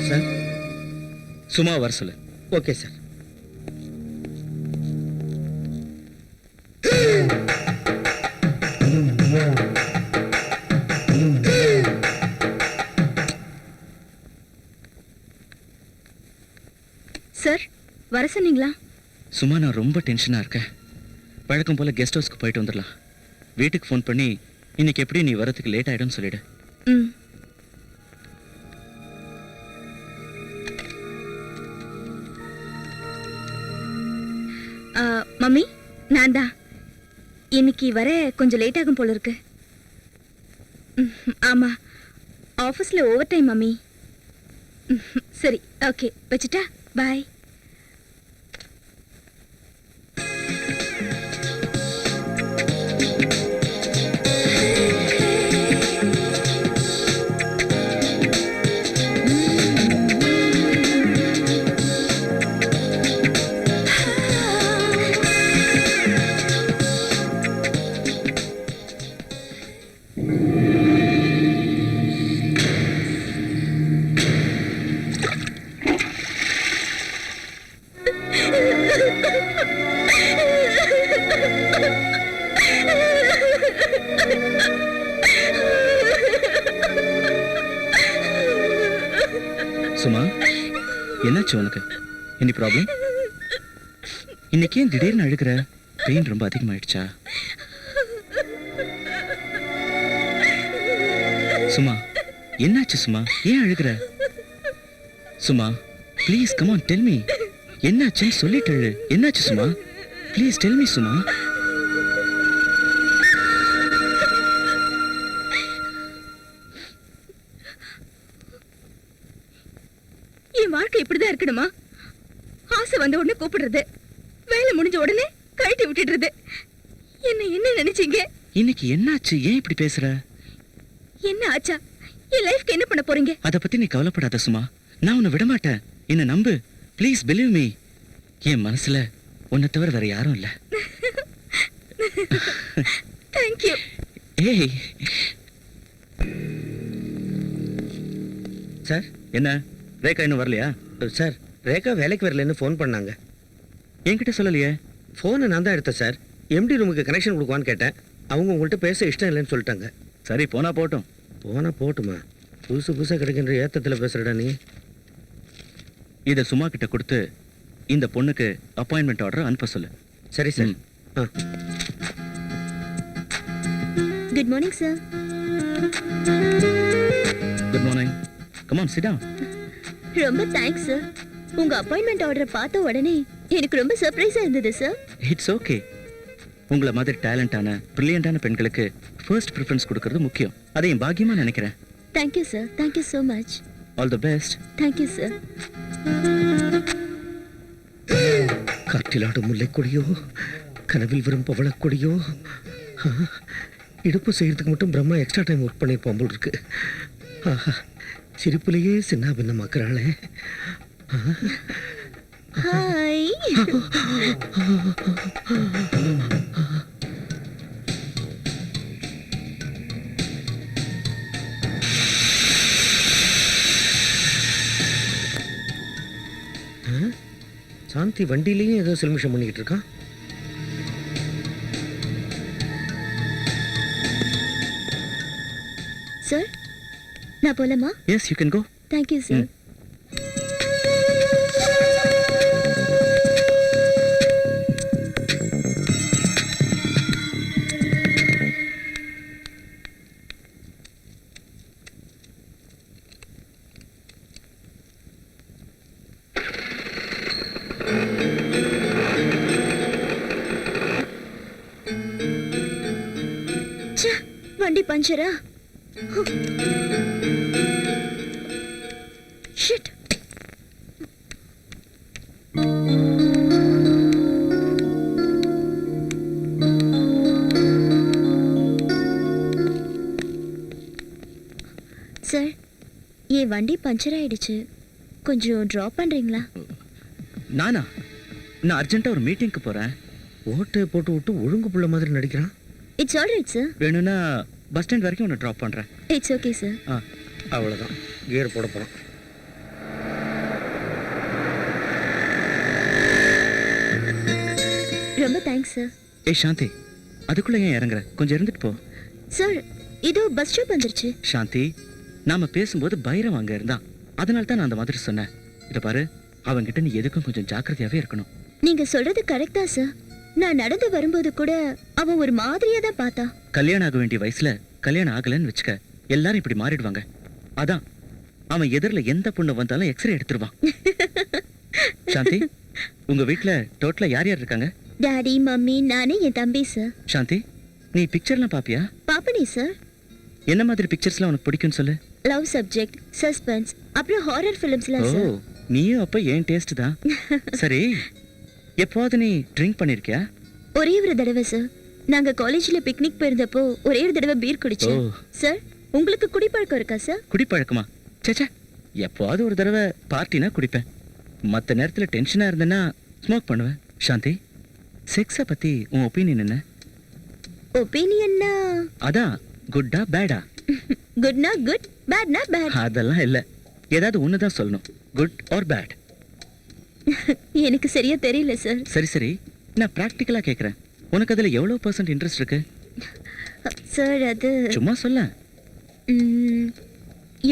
Sir சும்மா வர சொல்லு. Okay sir. சார் வர சொன்னீங்களா? சும்மா நான் ரொம்ப டென்ஷனா இருக்கேன். வழக்கம் போல கெஸ்ட் ஹவுஸ்க்கு போயிட்டு வந்துடலாம். வீட்டுக்கு ஃபோன் பண்ணி இன்னைக்கு எப்படி நீ வரதுக்கு லேட் ஆயிடும்னு சொல்லிடு. ம். மம்மி நான் தான். இன்னைக்கு வர கொஞ்சம் லேட் ஆகும் போல இருக்கு. ஆமா, ஆஃபீஸில் ஓவர் டைம் மம்மி. சரி ஓகே வச்சுட்டா, பாய். சும்மா என்னாச்சு உனக்கு? Any problem? இன்னைக்கு ஏன் திடீர்னு அழுகிற? பெயின் ரொம்ப அதிகமாயிடுச்சா? சும்மா என்னாச்சு? சும்மா ஏன் அழுகிற? சும்மா please come on tell me. என்னாச்சுன்னு சொல்லிட்டு அழு. என்னாச்சு சும்மா? ப்ளீஸ் டெல் மீ சும்மா. என் வாழ்க்கை இப்படிதான் இருக்கணுமா? ஆசை வந்த உடனே கூப்பிடுறது, வேலை முடிஞ்ச உடனே கழட்டி விட்டுடுறது. என்ன நினைச்சீங்க? இன்னைக்கு என்னாச்சு? ஏன் இப்படி பேசுற? என்ன ஆச்சா? என் லைஃப்க்கு என்ன பண்ண போறீங்க? அத பத்தி நீ கவலைப்படாத சும்மா. நான் உன்னை விட மாட்டேன். என்ன நம்பு. Please believe me. என் மனசுல உன்னை தவிர வேற யாரும் இல்ல. Thank you. ஏய் சார். என்ன ரேகா இன்னும் வரலையா? சார் ரேகா வேலைக்கு வரலன்னு ஃபோன் பண்ணாங்க. என்கிட்ட சொல்லலையே. ஃபோனை நான் தான் எடுத்தேன் சார். எம்டி ரூமுக்கு கனெக்ஷன் கொடுக்குவான்னு கேட்டேன். அவங்க உங்கள்கிட்ட பேச இஷ்டம் இல்லைன்னு சொல்லிட்டாங்க. சரி போனா போட்டும். போனா போட்டுமா? புதுசாக கிடைக்கின்ற ஏத்தத்தில் பேசுறடா நீ. இதை சும்மா கிட்ட கொடுத்து இந்த பொண்ணுக்கு அப்பாயின்மெண்ட் ஆர்டர் அனுப்ப சொல்லு. சரி sir. Good morning sir. Good morning. Come on sit down. ரொம்ப தேங்க்ஸ் சார். உங்க அப்பாயின்மெண்ட் ஆர்டரை பார்த்த உடனே எனக்கு ரொம்ப சர்ப்ரைஸா இருந்தது சார். It's okay. உங்களை மாதிரி டேலண்டான பிரில்லியண்டான பெண்களுக்கு ஃபர்ஸ்ட் ப்ரிஃபரன்ஸ் கொடுக்கறது முக்கியம். அதை என் பாக்கியமா நினைக்கிறேன். Thank you sir. Thank you so much. All the best. Thank you sir. காற்றிலாடும் முல்லைக்கொடியோ, கனவில் வரும் பவளக்கொடியோ. இடுப்பு செய்யறதுக்கு மட்டும் பிரம்மா எக்ஸ்ட்ரா டைம் ஒர்க் பண்ணியிருப்போம் போல் இருக்கு. சிரிப்புலேயே சின்ன பின்னமாக்குறாளே. ஹாய். சாந்தி வண்டியிலையும் ஏதோ சில்மிஷம் பண்ணிக்கிட்டு இருக்கான். சார் நான் போலாமா? Yes you can go. Thank you sir. வண்டி பஞ்சரா? ஷிட். சார் என் வண்டி பஞ்சர் ஆயிடுச்சு. கொஞ்சம் ட்ராப் பண்றீங்களா? நானா? நான் அர்ஜென்ட்டா ஒரு மீட்டிங்க்கு போறேன். ஓட்டை போட்டு விட்டு ஒழுங்கு புள்ள மாதிரி நடிக்கிறான். It's alright sir. வேணும்னா பஸ் ஸ்டாண்ட் வரைக்கும் உன்னை ட்ராப் பண்றேன். It's okay sir. அவ்வளோதான், கியர் போட போகிறோம். ரொம்ப தேங்க்ஸ் சார். ஏய் சாந்தி, அதுக்குள்ள ஏன் இறங்குற? கொஞ்சம் இருந்துட்டு போ. சார் இதோ பஸ் ஸ்டாப் வந்துருச்சு. சாந்தி, நாம பேசும்போது பைரவ் அங்க இருந்தான், அதனால தான் நான் அந்த மாதிரி சொன்னேன். இத பாரு, அவன்கிட்ட நீ எதுக்கும் கொஞ்சம் ஜாக்கிரதையாவே இருக்கணும். நீங்க சொல்றது கரெக்டா சார். நான் நடந்து வரும்போது கூட அவன் ஒரு மாதிரியா தான் பார்த்தா. கல்யாணம் ஆக வேண்டிய வயசுல கல்யாணம் ஆகலன்னு வச்சுக்க, எல்லாரும் இப்படி மாறிடுவாங்க. அதான் அவன் எதிரில எந்த பொண்ணு வந்தாலும் எக்ஸ்ரே எடுத்துருவான். சாந்தி, உங்க வீட்ல டோட்டலா யார் யார் இருக்காங்க? டாடி, மம்மி, நானே, என் தம்பி சார். சாந்தி, நீ பிக்சர்லாம் பாப்பியா? பாப்பனே சார். என்ன மாதிரி பிக்சர்ஸ்லாம் உனக்கு பிடிக்கும்னு சொல்லு. லவ் சப்ஜெக்ட், சஸ்பென்ஸ், அப்புறம் ஹாரர் ஃபிலிம்ஸ்லாம் ஓ, சார். நீயும் அப்ப ஏன் டேஸ்ட் தான். சரி, எப்போது நீ ட்ரிங்க் பண்ணிருக்கியா? ஒரே ஒரு தடவை சார். நாங்க காலேஜ்ல பிக்னிக் போயிருந்தப்போ ஒரே ஒரு தடவை பீர் குடிச்சோம். ஓ. சார், உங்களுக்கு குடிப்பழக்கம் இருக்கா சார்? குடிப்பழக்கமா? சேச்சே, எப்போது ஒரு தடவை பார்ட்டினா குடிப்பேன். மற்ற நேரத்தில் டென்ஷனாக இருந்தேன்னா ஸ்மோக் பண்ணுவேன். சாந்தி, செக்ஸை பற்றி உன் ஒப்பீனியன் என்ன? ஒப்பீனியன்னா அதான், குட்டா பேடா? குட்னா குட், பேட்னா பேட். அதெல்லாம் இல்லை, ஏதாவது ஒன்று தான் சொல்லணும். Good or bad? எனக்கு சரியா தெரியல சார். சரி சரி, நான் ப்ராக்டிக்கலாக கேட்குறேன். உனக்கு அதில் எவ்வளோ % இன்ட்ரெஸ்ட் இருக்கு? சார் அது சும்மா சொல்ல.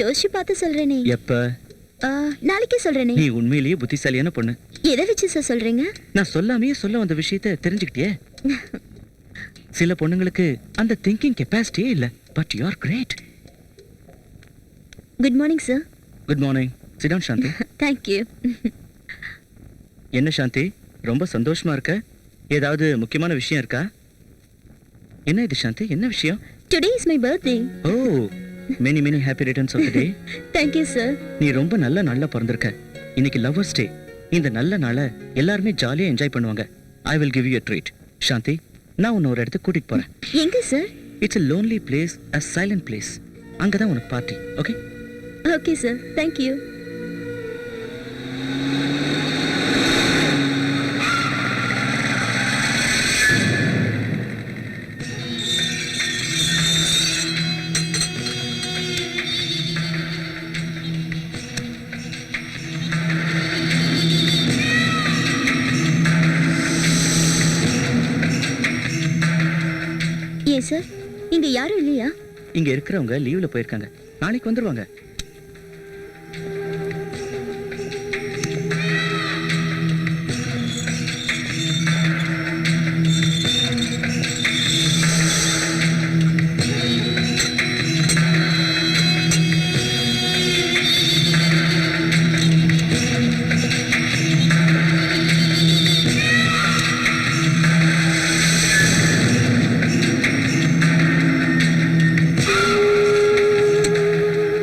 யோசிச்சு பார்த்து சொல்றேனே. எப்போ? நாளைக்கே சொல்றேனே. நீ உண்மையிலேயே புத்திசாலியான பொண்ணு. எதை வச்சு சார் சொல்றீங்க? நான் சொல்லாமையே சொல்ல வந்த விஷயத்தை தெரிஞ்சுக்கிட்டியே. சில பொண்ணுங்களுக்கு அந்த திங்கிங் கெப்பாசிட்டியே இல்லை. But you are great. Good morning sir. Good morning. Sit down Shanti. Thank you. என்ன சாந்தி, ரொம்ப சந்தோஷமா இருக்க? ஏதாவது முக்கியமான விஷயம் இருக்கா? என்ன இது சாந்தி, என்ன விஷயம்? Today is my birthday. Oh, many many happy returns of the day. Thank you sir. நீ ரொம்ப நல்ல நாள்ல பிறந்திருக்க. இன்னைக்கு லவ்வர்ஸ் டே. இந்த நல்ல நாளை எல்லாருமே ஜாலியா என்ஜாய் பண்ணுவாங்க. I will give you a treat. Shanthi, நான் உன்னை ஒரு இடத்துக்கு கூட்டிட்டு போறேன். எங்க sir? It's a lonely place, a silent place. அங்கதான் உனக்கு party. Okay? Okay sir, thank you. ஏன் சார், இங்க யாரும் இல்லையா? இங்க இருக்கிறவங்க லீவ்ல போயிருக்காங்க, நாளைக்கு வந்துருவாங்க.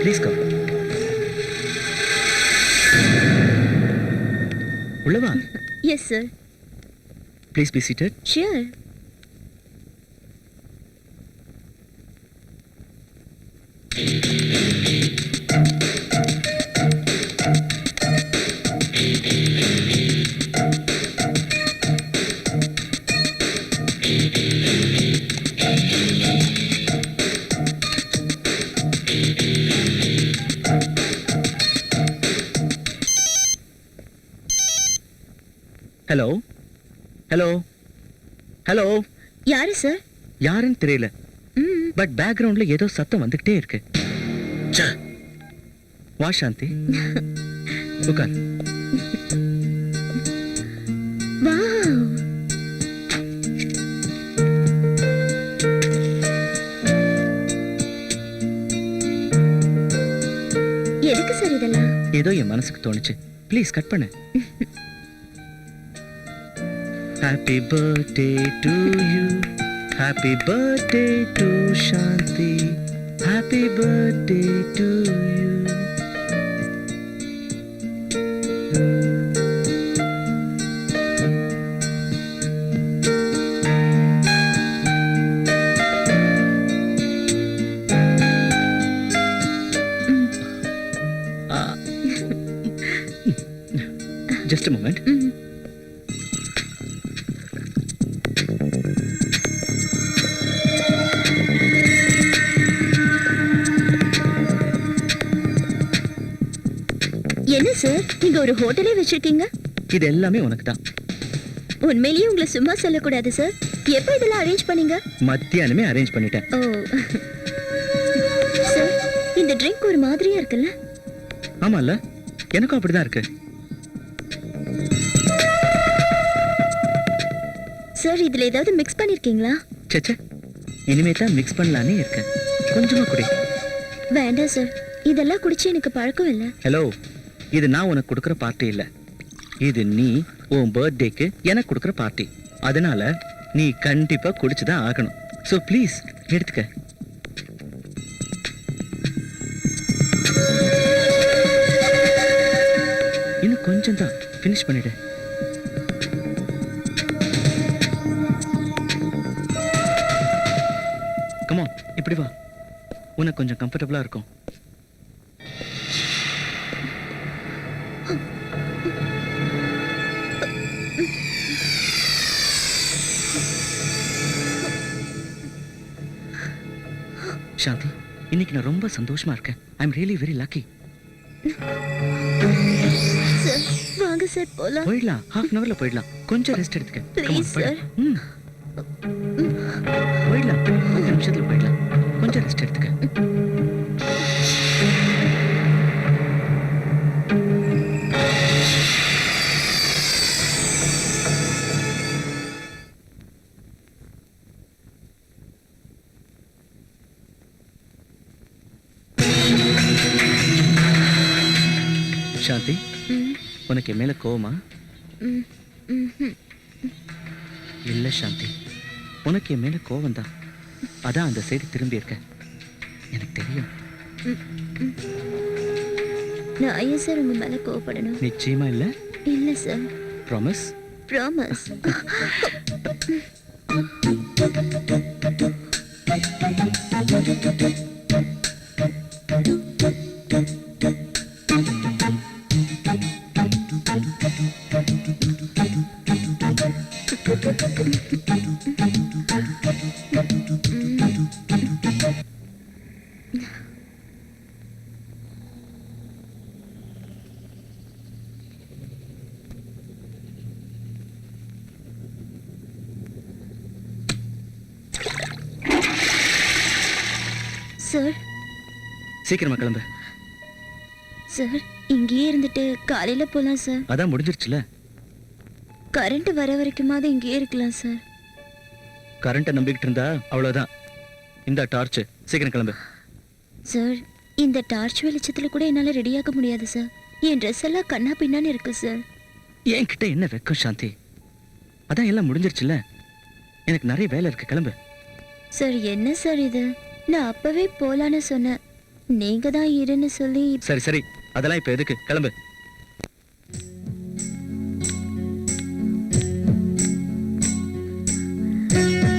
Please come. உள்ளவா? Yes sir. Please be seated. ஷியர். Hello hello hello. யாரு சார்? யாருன்னு தெரியல, பட் பேக்ரவுண்ட்ல ஏதோ சத்தம் வந்துகிட்டே இருக்கு. வா சாந்தி, உட்கார். வாவ். எதுக்கு சார் இதெல்லாம்? ஏதோ என் மனசுக்கு தோணுச்சு. ப்ளீஸ் கட் பண்ணு. Happy birthday to you. Happy birthday to Shanti. Happy birthday to you. Just a moment. என்ன சார், நீங்க ஒரு ஹோட்டலே வச்சிருக்கீங்க? இது எல்லாமே உனக்கு தான். உண்மையிலேயே உங்களை சும்மா சொல்லக்கூடாது சார். எப்போ இதெல்லாம் அரேஞ்ச் பண்ணீங்க? மத்தியானமே அரேஞ்ச் பண்ணிட்டேன். ஓ சார், இந்த ட்ரிங்க் ஒரு மாதிரியா இருக்குல்ல? ஆமால்ல, எனக்கும் அப்படிதான் இருக்கு. சார், இதுல ஏதாவது மிக்ஸ் பண்ணிருக்கீங்களா? சேச்சே, இனிமே தான் மிக்ஸ் பண்ணலானே இருக்கேன். கொஞ்சமா குடி. வேண்டாம் சார், இதெல்லாம் குடிச்சு எனக்கு பழக்கம் இல்லை. ஹலோ, இது நான் உனக்கு கொடுக்குற பார்ட்டி இல்ல. இது நீ உன் பர்த்டேக்கு எனக்கு கொடுக்குற பார்ட்டி. அதனால நீ கண்டிப்பா குடிச்சுதான் ஆகணும். ஸோ ப்ளீஸ் எடுத்துக்க. இன்னும் கொஞ்சம் தான், ஃபினிஷ் பண்ணிடு. கமான், இப்படி வா, உனக்கு கொஞ்சம் கம்ஃபர்டபுளா இருக்கும். சாந்தி, இன்னைக்கு நான் ரொம்ப சந்தோஷமா இருக்கேன். I am really very lucky. Sir, வாங்க சார் போலாம். போயிடலாம், ஹாஃப் அன் அவர்ல போயிடலாம். கொஞ்சம் ரெஸ்ட் எடுத்துக்க. Come on, Please, போயிடு. sir. போயிடலாம், 5 நிமிஷத்துல போயிடலாம். கொஞ்சம் ரெஸ்ட் எடுத்துக்க. சாந்தி, உனக்கு என் மேல கோவமா? இல்ல சாந்தி, உனக்கு என் மேல கோவம் தான். அதான் அந்த சைடு திரும்பி இருக்க. எனக்கு தெரியும். நான் ஏன் சார் உங்க மேல கோவப்படணும்? நிச்சயமா இல்ல? இல்ல சார். ப்ராமிஸ்? ப்ராமிஸ். சார், சீக்கிரமா கிளம்பு. சார், இங்கேயே இருந்துட்டு காலையில போலாம் சார். அதான் முடிஞ்சிருச்சுல. கரண்ட் வர வரைக்குமாவது இங்கேயே இருக்கலாம் சார். கரண்ட்டை நம்பிக்கிட்டு இருந்தா அவ்வளவுதான். இந்த டார்ச், சீக்கிரம் கிளம்பு. சார், இந்த டார்ச் வெளிச்சத்துல கூட என்னால ரெடியாக முடியாது சார். என் ட்ரெஸ் எல்லாம் கண்ணா பின்னான்னு இருக்கு சார். என்கிட்ட என்ன வெக்கம் சாந்தி? அதான் எல்லாம் முடிஞ்சிருச்சுல. எனக்கு நிறைய வேலை இருக்கு, கிளம்பு. சார், என்ன சார் இது? நான் அப்பவே போலான்னு சொன்னேன். நீங்க தான் இருன்னு சொல்லி. சரி சரி, அதெல்லாம் இப்ப எதுக்கு? கிளம்பு.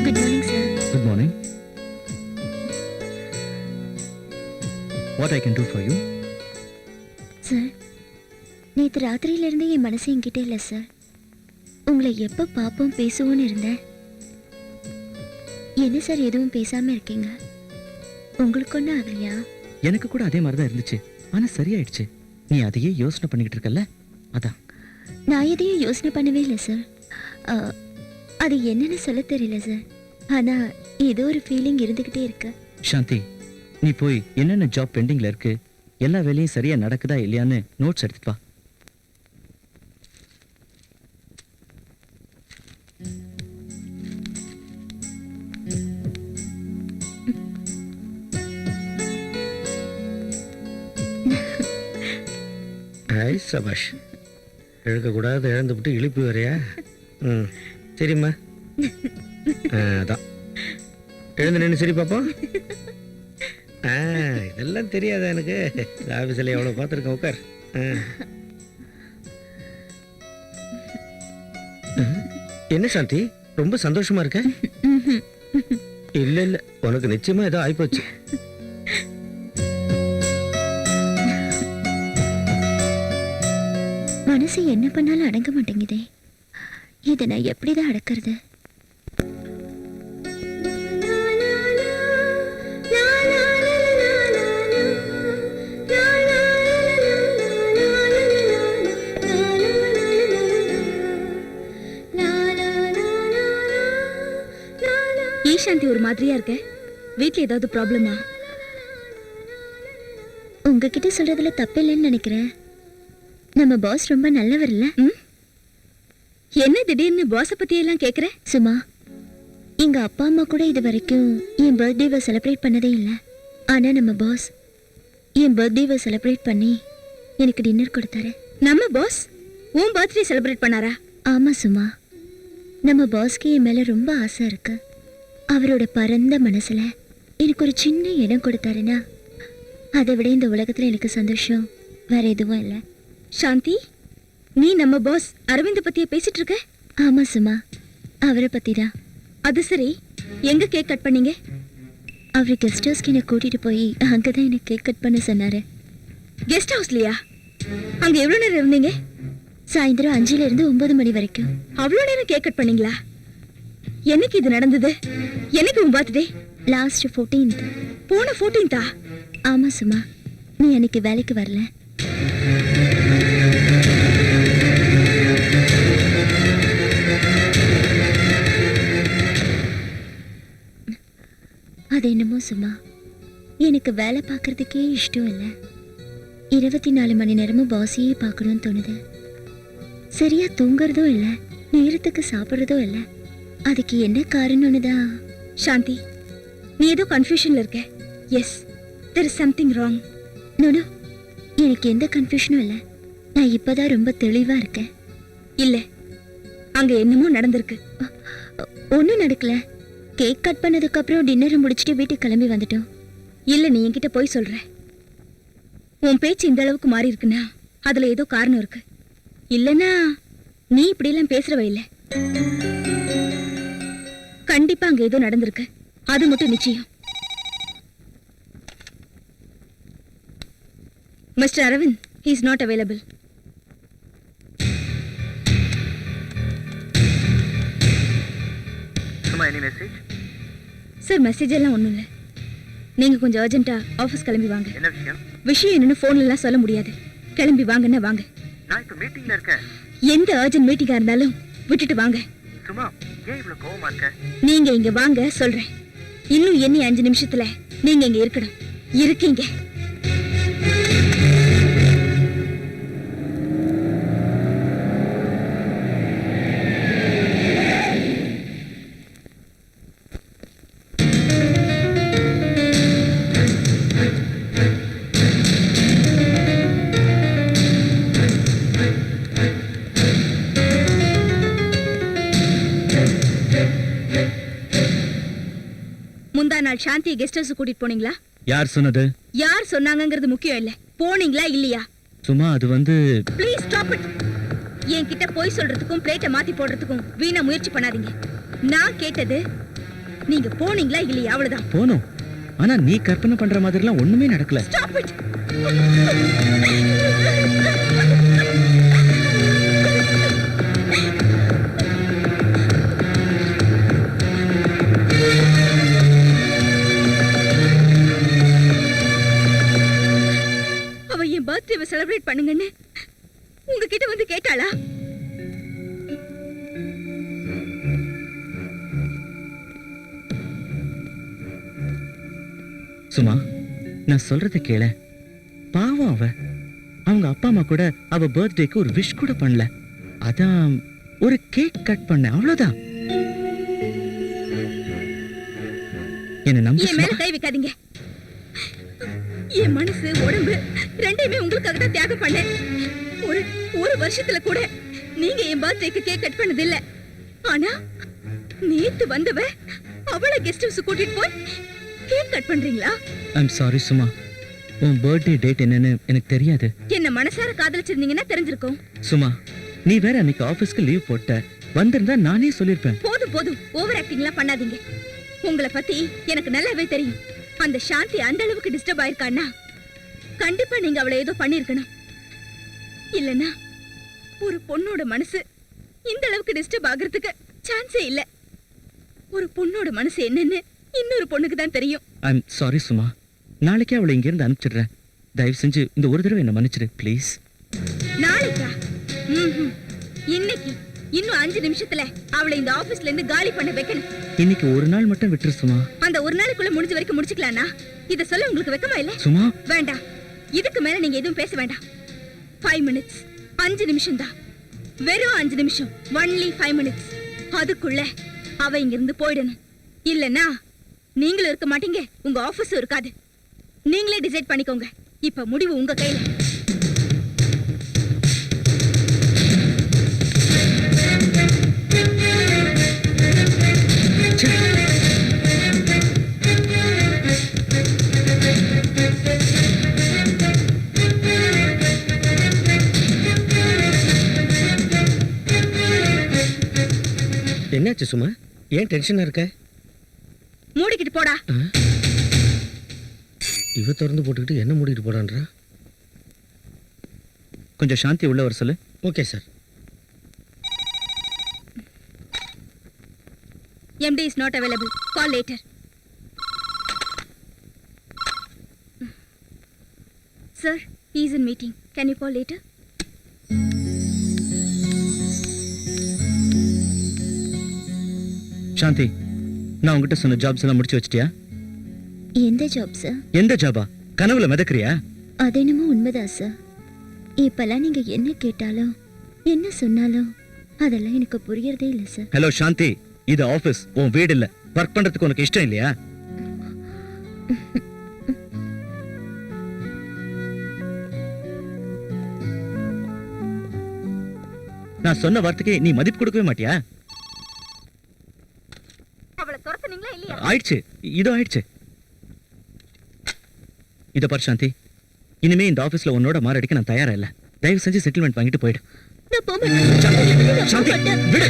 Good morning sir. Good morning. What I can do for you? Sir, நேற்று ராத்திரியில இருந்து என் மனசு என்கிட்ட இல்லை சார். உங்களை எப்போ பார்ப்போம் பேசுவோன்னு இருந்தேன். என்ன சார் எதுவும் பேசாம இருக்கீங்க? உங்களுக்கு ஒன்றும் ஆகலையா? எனக்கு கூட அதே மாதிரி தான் இருந்துச்சு. ஆனா சரியாயிடுச்சு. நீ அதையே யோசனை பண்ணிக்கிட்டு இருக்கல்ல, அதான். நான் எதையும் யோசனை பண்ணவே இல்லை சார். அது என்னன்னு சொல்ல தெரியல சார். ஆனா ஏதோ ஒரு ஃபீலிங் இருந்துகிட்டே இருக்கு. சாந்தி, நீ போய் என்னென்ன ஜாப் பெண்டிங்ல இருக்கு, எல்லா வேலையும் சரியா நடக்குதா இல்லையான்னு நோட்ஸ் எடுத்துட்டு வா. ஹாய் சபாஷ். இழக்கக்கூடாது, இழந்துவிட்டு இழுப்பு வரையா? ம், சரிம்மா. அதான் எழுந்து நின்று சரி பாப்போம். இதெல்லாம் தெரியாதா எனக்கு? ஆஃபீஸில் எவ்வளோ பார்த்துருக்கேன். உட்கார். என்ன சாந்தி, ரொம்ப சந்தோஷமா இருக்க? இல்ல இல்ல, உனக்கு நிச்சயமா ஏதோ ஆயிப்போச்சு. மனசு என்ன பண்ணாலும் அடங்க மாட்டேங்குதே. இதை நான் எப்படிதான் அடக்கிறது? La ஏன் சாந்தி ஒரு மாதிரியா இருக்க? வீட்ல ஏதாவது ப்ராப்ளமா? உங்ககிட்ட சொல்றதுல தப்பில்லைன்னு நினைக்கிறேன். நம்ம பாஸ் ரொம்ப நல்லவர் இல்ல? என்ன திடீர்னு பாஸ பத்தி எல்லாம் கேக்குற? சும்மா எங்க அப்பா அம்மா கூட இது வரைக்கும் என் பர்த்டேவை செலிப்ரேட் பண்ணதே இல்லை. ஆனா நம்ம பாஸ் என் பர்த்டேவை செலிப்ரேட் பண்ணி எனக்கு டின்னர் கொடுத்தாரு. நம்ம பாஸ் உன் பர்த்டே செலிப்ரேட் பண்ணாரா? ஆமா சும்மா, நம்ம பாஸ்க்கு என் மேல ரொம்ப ஆசை இருக்கு. அவரோட பரந்த மனசுல எனக்கு ஒரு சின்ன இடம் கொடுத்தாருன்னா அதை விட இந்த உலகத்துல எனக்கு சந்தோஷம் வேற எதுவும் இல்லை. சாந்தி, நீ நம்ம பாஸ் அரவிந்த் பத்தியே பேசிட்டு இருக்க? ஆமா சும்மா, அவரை பத்தி தான். அது சரி, எங்க கேக் கட் பண்ணீங்க? அவரு கெஸ்ட் ஹவுஸ்க்கு என்னை கூட்டிட்டு போய் அங்கதான் எனக்கு கேக் கட் பண்ண சொன்னாரு. கெஸ்ட் ஹவுஸ்லயா? அங்க எவ்வளவு நேரம் இருந்தீங்க? சாயந்தரம் 5ல இருந்து 9 மணி வரைக்கும். அவ்வளவு நேரம் கேக் கட் பண்ணீங்களா? என்னைக்கு இது நடந்தது? எனக்கு உன் பர்த்டே லாஸ்ட் 14th. போன 14th-ஆ? ஆமா சும்மா, நீ அன்னைக்கு வேலைக்கு வரல. அது என்னமோ சும்மா, எனக்கு வேலை பார்க்கறதுக்கே இஷ்டம் இல்லை. 24 மணி நேரமும் பாஸையே பார்க்கணும்னு தோணுது. சரியா தூங்குறதும் இல்லை, நேரத்துக்கு சாப்பிட்றதும் இல்லை. அதுக்கு என்ன காரணம்னு தான். சாந்தி, நீ ஏதோ கன்ஃபியூஷன்ல இருக்க. Yes, there is something wrong. No no, எனக்கு எந்த கன்ஃபியூஷனும் இல்லை. நான் இப்போதான் ரொம்ப தெளிவா இருக்கேன். இல்ல, அங்க என்னமோ நடந்திருக்கு. ஒன்றும் நடக்கல. கேக் கட் பண்ணதுக்கு அப்புறம் டின்னரை முடிச்சுட்டு வீட்டுக்கு கிளம்பி வந்துட்டோம். இல்ல, நீ என்கிட்ட போய் சொல்ற. உன் பேச்சு இந்த அளவுக்கு மாறி இருக்குன்னா அதுல ஏதோ காரணம் இருக்கு. இல்லனா நீ இப்படி எல்லாம் பேசுறவ இல்ல. கண்டிப்பா அங்க ஏதோ நடந்திருக்கு, அது மட்டும் நிச்சயம். Mister Aravind, he is not available. சும்மா எனி மெசேஜ்? சார், மெசேஜ் எல்லாம் ஒண்ணும் இல்ல. நீங்க கொஞ்சம் அர்ஜென்ட்டா ஆபீஸ் கிளம்பி வாங்க. என்ன விஷயம்? விஷயம் என்னன்னு போன்ல எல்லாம் சொல்ல முடியாது. கிளம்பி வாங்கன்னா வாங்க. நான் இப்ப மீட்டிங்ல இருக்கேன். எந்த அர்ஜென்ட் மீட்டிங்கா இருந்தாலும் விட்டுட்டு வாங்க. சும்மா ஏன் இவ்வளவு கோவமா இருக்க? நீங்க இங்க வாங்க சொல்றேன். இன்னும் எண்ணி 5 நிமிஷத்துல நீங்க இங்க இருக்கணும். இருக்கீங்க. முந்தா நாள் சாந்தியை கெஸ்ட் ஹவுஸ் கூட்டிட்டு போனீங்களா? யார் சொன்னது? யார் சொன்னாங்கங்கிறது முக்கியம் இல்ல. போனீங்களா இல்லையா? சும்மா அது வந்து. Please stop it. என்கிட்ட போய் சொல்றதுக்கும் பிளேட்டை மாத்தி போடுறதுக்கும் வீணா முயற்சி பண்ணாதீங்க. நான் கேட்டது நீங்க போனீங்களா இல்லையா, அவ்வளவுதான். போனோம், ஆனா நீ கற்பனை பண்ற மாதிரிலாம் ஒண்ணுமே நடக்கல. Stop it. அவ என் பர்த்டேவை செலிப்ரேட் பண்ணுங்கன்னு உங்ககிட்ட வந்து கேட்டாளா? சும்மா, நான் சொல்றத கேள. பாவம் அவ. அவங்க அப்பா அம்மா கூட அவ பர்த்டேக்கு ஒரு விஷ் கூட பண்ணல. அதான் ஒரு கேக் கட் பண்ண, அவ்வளவுதான். என்ன நம்ப. என் மேல கை வைக்காதீங்க. என் மனசு உடம்பு ரெண்டையுமே உங்களுக்காக தான் தியாகம் பண்ணேன். ஒரு வருஷத்துல கூட நீங்க என் பர்த்டேக்கு கேக் கட் பண்ணது இல்ல. ஆனா நேத்து வந்தவ அவளை கெஸ்ட் ஹவுஸ் கூட்டிட்டு போய் கேக் கட் பண்றீங்களா? ஐம் சாரி சுமா, உன் பர்த்டே டேட் என்னன்னு எனக்கு தெரியாது. என்ன மனசார காதலிச்சிருந்தீங்கன்னா தெரிஞ்சிருக்கும். சுமா, நீ வேற அன்னைக்கு ஆபீஸ்க்கு லீவ் போட்ட. வந்திருந்தா நானே சொல்லிருப்பேன். போதும் போதும், ஓவர் ஆக்டிங்லாம் பண்ணாதீங்க. உங்களை பத்தி எனக்கு நல்லாவே தெரியும். அந்த சாந்தி அந்த அளவுக்கு டிஸ்டர்ப் ஆயிருக்கான்னா கண்டிப்பா நீங்க அவளை ஏதோ பண்ணிருக்கணும். இல்லனா ஒரு பொண்ணோட மனசு இந்த அளவுக்கு டிஸ்டர்ப் ஆகிறதுக்கு சான்ஸே இல்ல. ஒரு பொண்ணோட மனசு என்னன்னு இன்னொரு பொண்ணுக்கு தான் தெரியும். ஐம் சாரி சுமா, நாளைக்கே அவளை இங்க இருந்து அனுப்பிச்சிடுறேன். தயவு செஞ்சு இந்த ஒரு தடவை என்ன மன்னிச்சிடு ப்ளீஸ். நாளைக்கா? இன்னைக்கு இன்னும் 5 நிமிஷத்துல அவளை இந்த ஆபீஸ்ல இருந்து காலி பண்ண வைக்கணும். இன்னைக்கு ஒரு நாள் மட்டும் விட்டுரு சுமா. அந்த ஒரு நாளுக்குள்ள முடிஞ்ச வரைக்கும் முடிச்சுக்கலாம்னா இத சொல்ல உங்களுக்கு வெக்கமா இல்ல? சுமா வேண்டாம், இதுக்கு மேல நீங்க எதுவும் பேச வேண்டாம். 5 minutes, 5 நிமிஷம் தான், வெறும் 5 நிமிஷம், only 5 minutes. அதுக்குள்ள அவ இங்க இருந்து போயிடணும். இல்லனா நீங்களும் இருக்க மாட்டீங்க, உங்க ஆபீஸும் இருக்காது. நீங்களே டிசைட் பண்ணிக்கோங்க. இப்ப முடிவு உங்க கையில. என்னாச்சு சும்மா? ஏன் டென்ஷனா இருக்க? மூடிக்கிட்டு போடா. இவ திறந்து போட்டுக்கிட்டு என்ன மூடிட்டு போடான்றா? கொஞ்சம் சாந்தி உள்ள வர சொல்லு. Okay sir. MD is not available. Call later. Sir, he is in meeting. Can you call later? சாந்தி, நான் உங்ககிட்ட சொன்ன ஜாப்ஸ் எல்லாம் முடிச்சு வச்சிட்டியா? எந்த ஜாப் சார்? எந்த ஜாபா? கனவுல மிதக்குறியா? அது என்னமோ உண்மைதான் சார். இப்பெல்லாம் நீங்க என்ன கேட்டாலும் என்ன சொன்னாலும் அதெல்லாம் எனக்கு புரியறதே இல்லை சார். ஹலோ சாந்தி, இது ஆபீஸ், உன் வீடு இல்ல. ஒர்க் பண்றதுக்கு உனக்கு இஷ்டம் இல்லையா? நான் சொன்ன வார்த்தைக்கு நீ மதிப்பு கொடுக்கவே மாட்டியா? அவளை துரத்துனீங்களா இல்லையா? ஆயிடுச்சு, இதோ ஆயிடுச்சு. இத பாரு சாந்தி, இனிமே இந்த ஆபீஸ்ல உன்னோட மாரடிக்க நான் தயாரா இல்ல. தயவு செஞ்சு செட்டில்மெண்ட் வாங்கிட்டு போயிடு. நான் போக மாட்டேன். சாந்தி, விடு.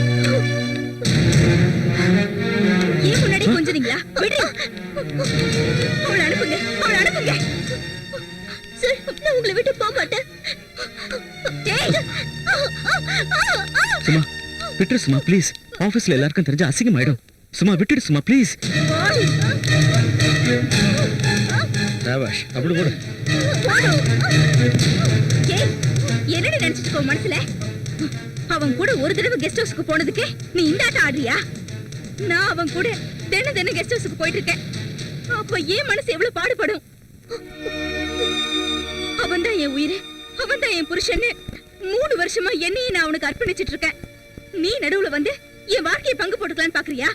ஏன் முன்னாடி கொஞ்சறீங்களா? விடு. அவளை அனுப்புங்க, அவளை அனுப்புங்க. சார், நான் உங்களை விட்டு போக மாட்டேன். டேய். சும்மா விட்டுரு சும்மா ப்ளீஸ். ஆபீஸ்ல எல்லாருக்கும் தெரிஞ்ச அசிங்கமாயிடும். சும்மா விட்டுடு சும்மா ப்ளீஸ். ராபாஷ், அப்படி போடு. ஏய், என்னடி நினைச்சிட்டு இருக்கோ மனசுல? அவன் கூட ஒரு தடவை கெஸ்ட் ஹவுஸ்க்கு போனதுக்கு நீ இந்த ஆட்டம் ஆடுறியா? நான் அவன் கூட தினம் கெஸ்ட் ஹவுஸ்க்கு போயிட்டு இருக்கேன். அப்ப ஏன் மனசு எவ்வளவு பாடுபடும்? அவன் தான் என் உயிர், அவன் தான் என் புருஷன். 3 வருஷமா என்னையே நான் அவனுக்கு அர்ப்பணிச்சிட்டு இருக்கேன். நீ நடுவுல வந்து என் வாழ்க்கையை பங்கு போட்டுக்கலான்னு பாக்குறியா?